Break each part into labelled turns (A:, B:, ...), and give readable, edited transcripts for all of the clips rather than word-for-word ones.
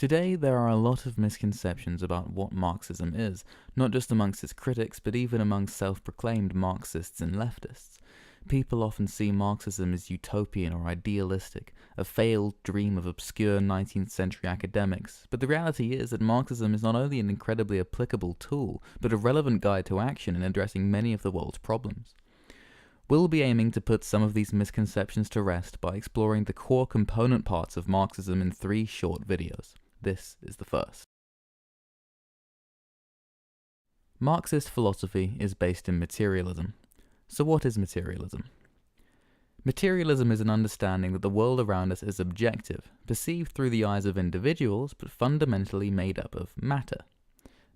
A: Today, there are a lot of misconceptions about what Marxism is, not just amongst its critics, but even among self-proclaimed Marxists and leftists. People often see Marxism as utopian or idealistic, a failed dream of obscure 19th century academics, but the reality is that Marxism is not only an incredibly applicable tool, but a relevant guide to action in addressing many of the world's problems. We'll be aiming to put some of these misconceptions to rest by exploring the core component parts of Marxism in 3 short videos. This is the first. Marxist philosophy is based in materialism. So what is materialism? Materialism is an understanding that the world around us is objective, perceived through the eyes of individuals, but fundamentally made up of matter.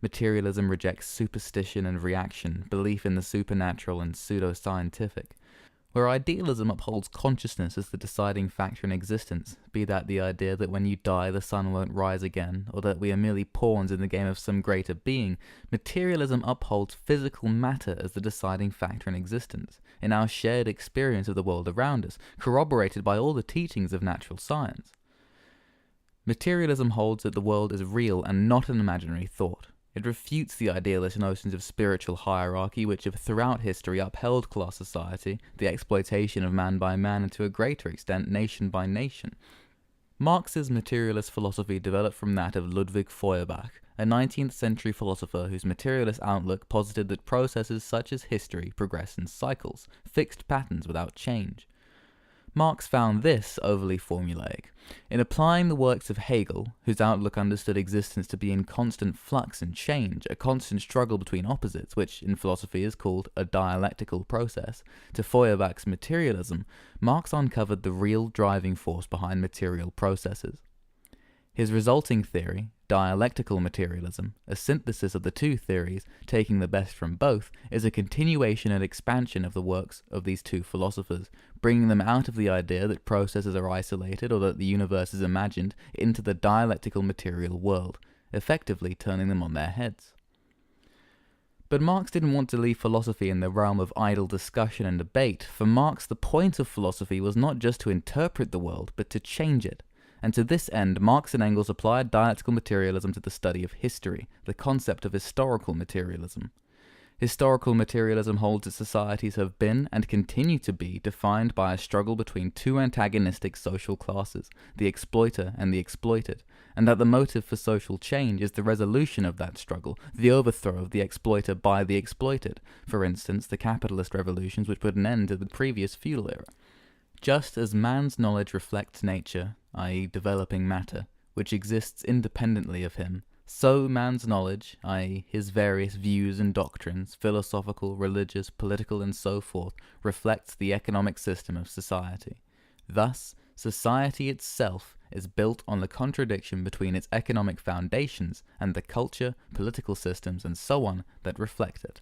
A: Materialism rejects superstition and reaction, belief in the supernatural and pseudo-scientific, where idealism upholds consciousness as the deciding factor in existence, be that the idea that when you die the sun won't rise again, or that we are merely pawns in the game of some greater being. Materialism upholds physical matter as the deciding factor in existence, in our shared experience of the world around us, corroborated by all the teachings of natural science. Materialism holds that the world is real and not an imaginary thought. It refutes the idealist notions of spiritual hierarchy which have throughout history upheld class society, the exploitation of man by man, and to a greater extent nation by nation. Marx's materialist philosophy developed from that of Ludwig Feuerbach, a 19th century philosopher whose materialist outlook posited that processes such as history progress in cycles, fixed patterns without change. Marx found this overly formulaic. In applying the works of Hegel, whose outlook understood existence to be in constant flux and change, a constant struggle between opposites, which in philosophy is called a dialectical process, to Feuerbach's materialism, Marx uncovered the real driving force behind material processes. His resulting theory, Dialectical Materialism, a synthesis of the two theories, taking the best from both, is a continuation and expansion of the works of these two philosophers, bringing them out of the idea that processes are isolated or that the universe is imagined into the dialectical material world, effectively turning them on their heads. But Marx didn't want to leave philosophy in the realm of idle discussion and debate. For Marx, the point of philosophy was not just to interpret the world, but to change it. And to this end, Marx and Engels applied dialectical materialism to the study of history, the concept of historical materialism. Historical materialism holds that societies have been, and continue to be, defined by a struggle between two antagonistic social classes, the exploiter and the exploited, and that the motive for social change is the resolution of that struggle, the overthrow of the exploiter by the exploited, for instance, the capitalist revolutions which put an end to the previous feudal era. Just as man's knowledge reflects nature, i.e. developing matter, which exists independently of him, so man's knowledge, i.e. his various views and doctrines, philosophical, religious, political, and so forth, reflects the economic system of society. Thus, society itself is built on the contradiction between its economic foundations and the culture, political systems, and so on that reflect it.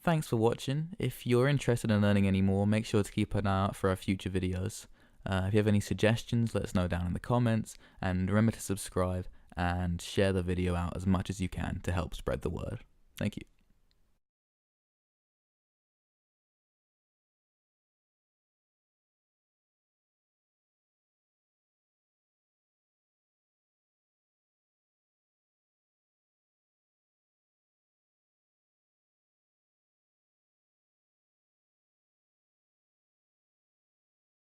A: Thanks for watching. If you're interested in learning any more, make sure to keep an eye out for our future videos. If you have any suggestions, let us know down in the comments, and remember to subscribe and share the video out as much as you can to help spread the word. Thank you.